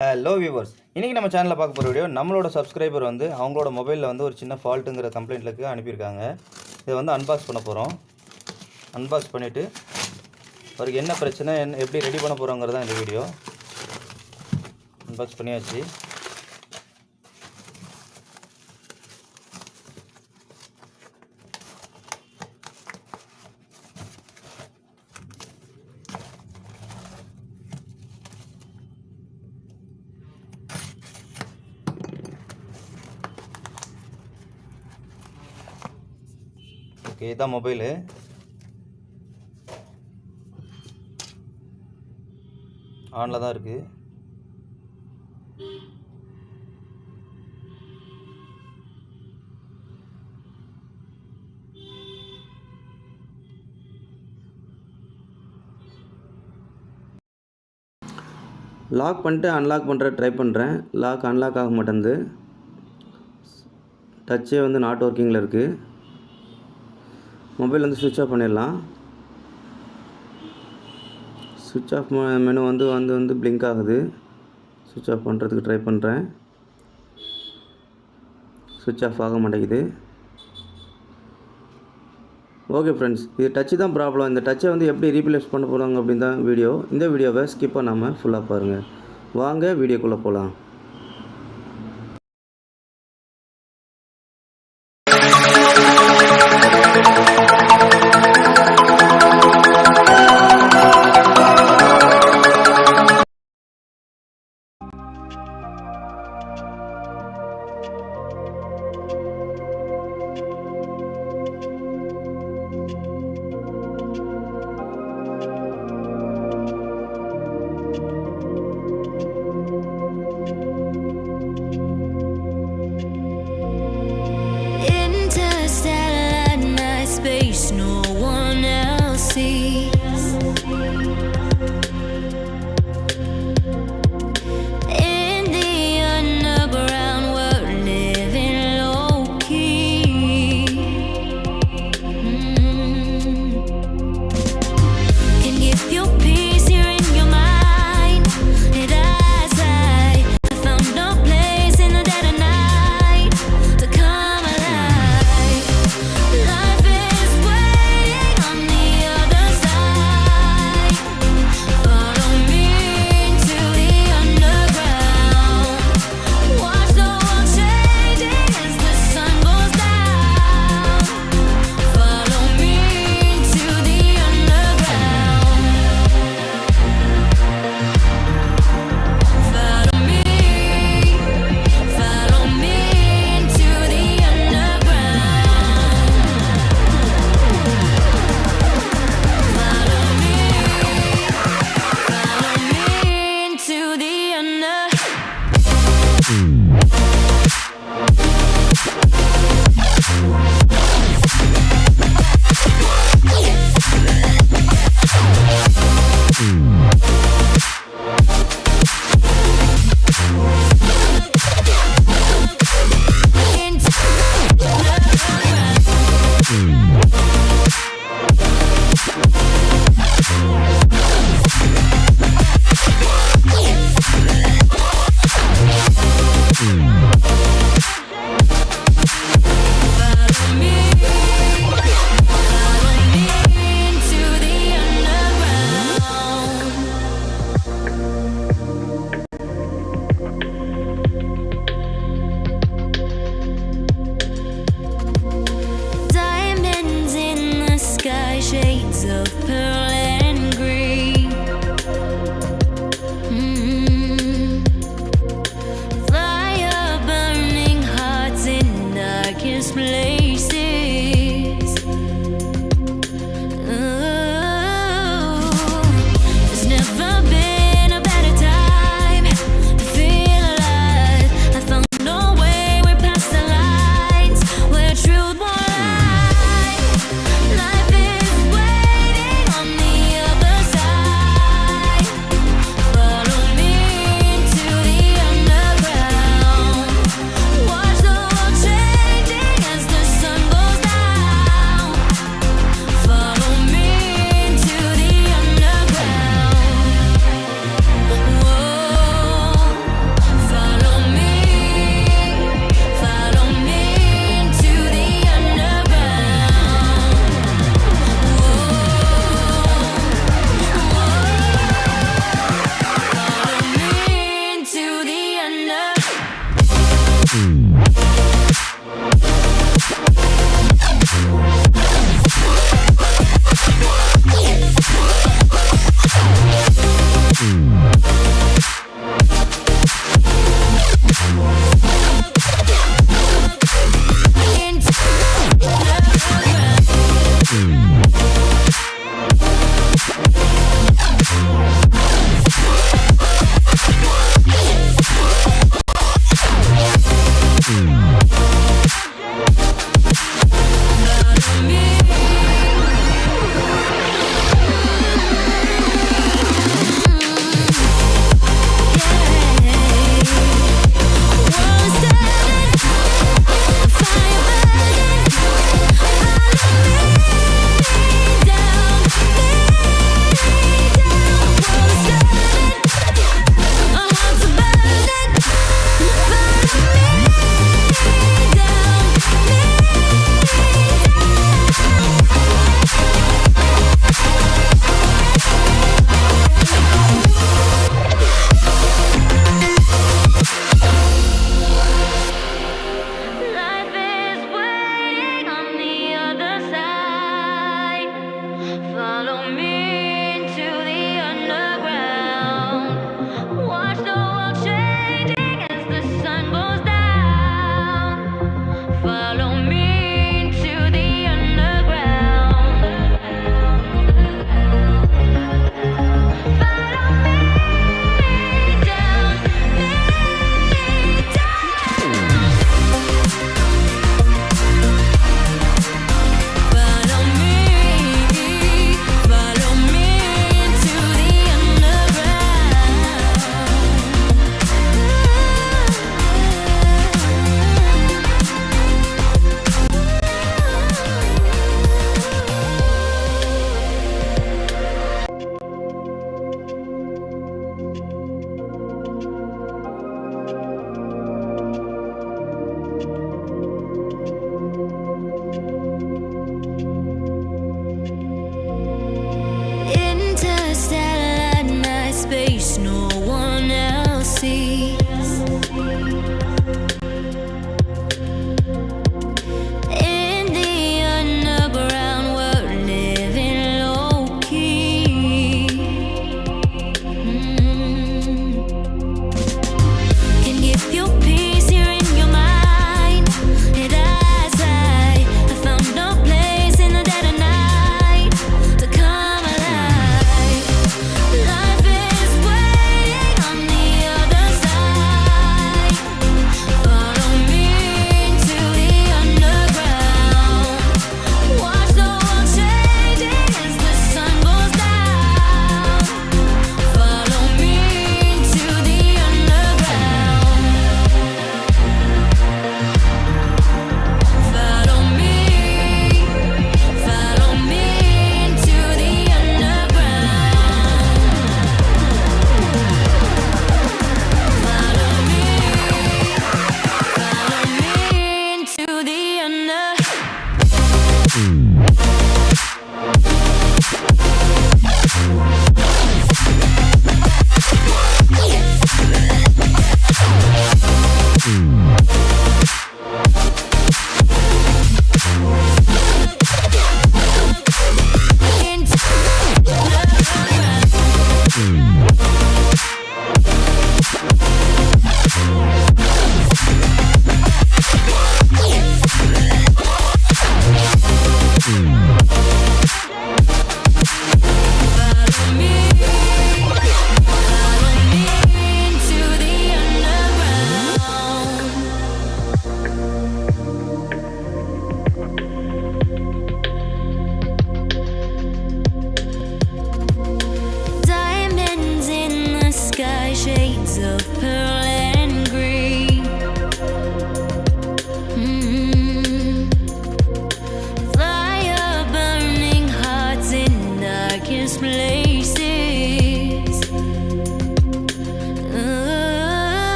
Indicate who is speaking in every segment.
Speaker 1: Hello viewers, இன்றைக்கி நம்ம சேனலில் பார்க்க போகிற வீடியோ நம்மளோட சப்ஸ்கிரைபர் வந்து அவங்களோட மொபைலில் வந்து ஒரு சின்ன ஃபால்ட்டுங்கிற கம்ப்ளைண்ட்லுக்கு அனுப்பியிருக்காங்க. இதை வந்து அன்பாக்ஸ் பண்ண போகிறோம். அன்பாக்ஸ் பண்ணிவிட்டு அவருக்கு என்ன பிரச்சனை எப்படி ரெடி பண்ண போகிறோங்கிறது தான் இந்த வீடியோ. அன்பாக்ஸ் பண்ணியாச்சு. ஓகே, இதுதான் மொபைலு. ஆனில் தான் இருக்குது. லாக் பண்ணிட்டு அன்லாக் பண்ணுற ட்ரை பண்ணுறேன். அன்லாக் ஆக மாட்டேங்குது. டச்சே வந்து நாட் ஒர்க்கிங்கில் இருக்குது. மொபைல் வந்து சுவிட்ச் ஆஃப் பண்ணிடலாம். சுவிட்ச் ஆஃப் மெனு வந்து பிளிங்க் ஆகுது. சுவிட்ச் ஆஃப் பண்ணுறதுக்கு ட்ரை பண்ணுறேன். சுவிட்ச் ஆஃப் ஆக மாட்டேங்குது. ஓகே ஃப்ரெண்ட்ஸ், இது டச்சு தான் ப்ராப்ளம். இந்த டச்சை வந்து எப்படி ரீப்ளேஸ் பண்ண போகிறாங்க அப்படின்னு தான் வீடியோ. இந்த வீடியோவை ஸ்கிப் பண்ணாமல் ஃபுல்லாக பாருங்கள். வாங்க வீடியோக்குள்ளே போகலாம்.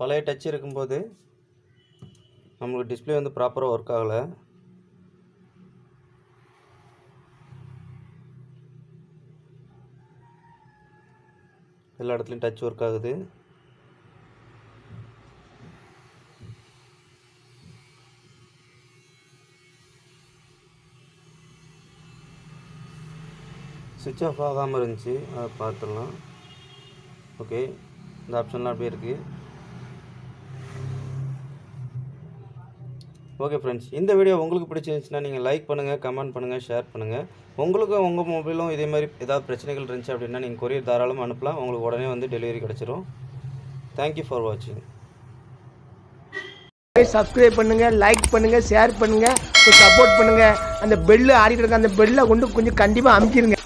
Speaker 1: பழைய டச் இருக்கும்போது நம்மளுக்கு டிஸ்பிளே வந்து ப்ராப்பராக ஒர்க் ஆகலை. எல்லா இடத்துலையும் டச் ஒர்க் ஆகுது. சுவிட்ச் ஆஃப் ஆகாமல் இருந்துச்சு, அதை பார்த்துடலாம். ஓகே, இந்த ஆப்ஷன்லாம் அப்படியே இருக்குது. ஓகே ஃப்ரெண்ட்ஸ், இந்த வீடியோ உங்களுக்கு பிடிச்சிருந்துச்சுன்னா நீங்கள் லைக் பண்ணுங்கள், கமெண்ட் பண்ணுங்கள், ஷேர் பண்ணுங்கள். உங்களுக்கும் உங்கள் மொபைலும் இதே மாதிரி ஏதாவது பிரச்சனைகள் இருந்துச்சு அப்படின்னா நீங்கள் கொரியர் தாராளமாக அனுப்பலாம். உங்களுக்கு உடனே வந்து டெலிவரி கிடச்சிரும். தேங்க்யூ ஃபார் வாட்சிங்.
Speaker 2: சப்ஸ்கிரைப் பண்ணுங்க, லைக் பண்ணுங்க, ஷேர் பண்ணுங்க, சப்போர்ட் பண்ணுங்க. அந்த பெல் ஆடிட்டு இருக்க அந்த பெல்லை கொண்டு கொஞ்சம் கண்டிப்பாக அமுக்கிடுங்க.